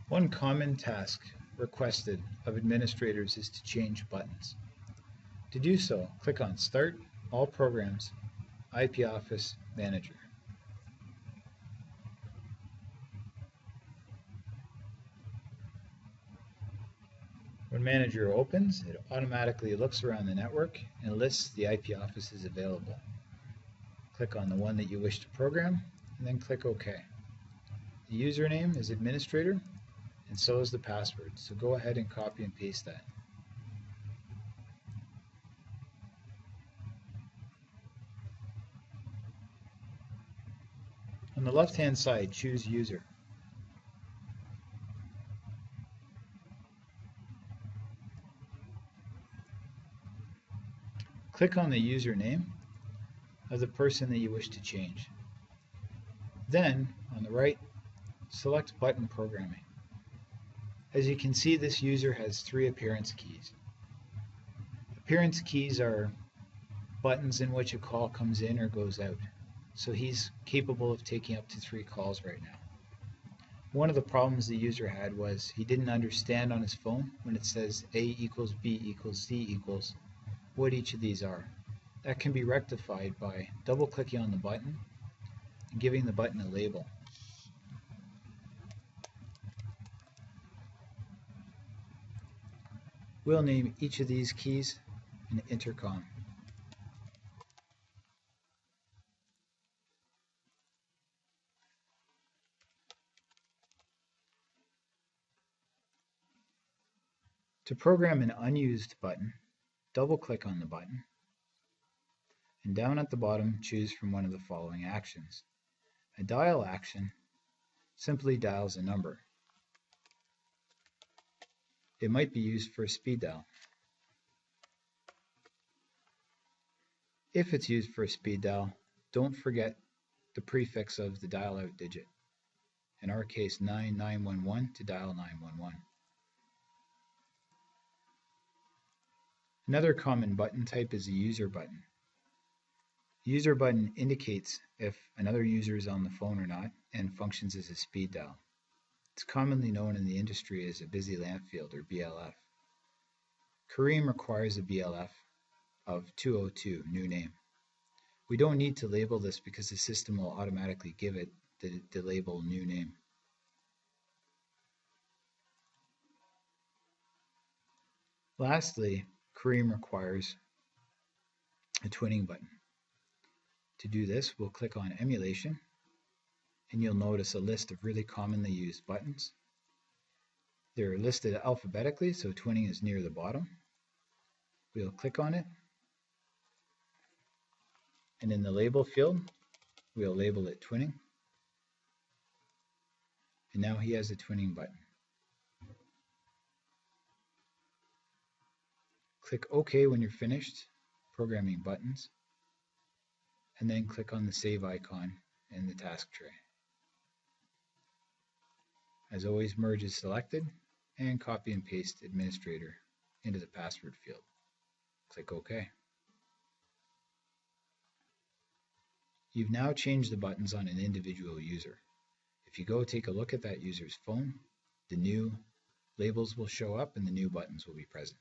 One common task requested of administrators is to change buttons. To do so, click on Start, All Programs, IP Office Manager. When Manager opens, it automatically looks around the network and lists the IP offices available. Click on the one that you wish to program, and then click OK. The username is administrator, and so is the password, so go ahead and copy and paste that. On the left-hand side, choose User. Click on the username of the person that you wish to change. Then, on the right, select Button Programming. As you can see, this user has 3 appearance keys. Appearance keys are buttons in which a call comes in or goes out. So he's capable of taking up to 3 calls right now. One of the problems the user had was he didn't understand on his phone when it says A equals B equals C equals what each of these are. That can be rectified by double-clicking on the button and giving the button a label. We'll name each of these keys an intercom. To program an unused button, double-click on the button, and down at the bottom, choose from one of the following actions. A dial action simply dials a number. It might be used for a speed dial. If it's used for a speed dial, don't forget the prefix of the dial-out digit. In our case, 9911 to dial 911. Another common button type is a user button. The user button indicates if another user is on the phone or not and functions as a speed dial. It's commonly known in the industry as a busy lamp field or BLF. Kareem requires a BLF of 202, new name. We don't need to label this because the system will automatically give it the label new name. Lastly, Kareem requires a twinning button. To do this, we'll click on Emulation, and you'll notice a list of really commonly used buttons. They're listed alphabetically, so twinning is near the bottom. We'll click on it, and in the label field, we'll label it twinning. And now he has a twinning button. Click OK when you're finished programming buttons, and then click on the Save icon in the task tray. As always, merge is selected, and copy and paste administrator into the password field. Click OK. You've now changed the buttons on an individual user. If you go take a look at that user's phone, the new labels will show up and the new buttons will be present.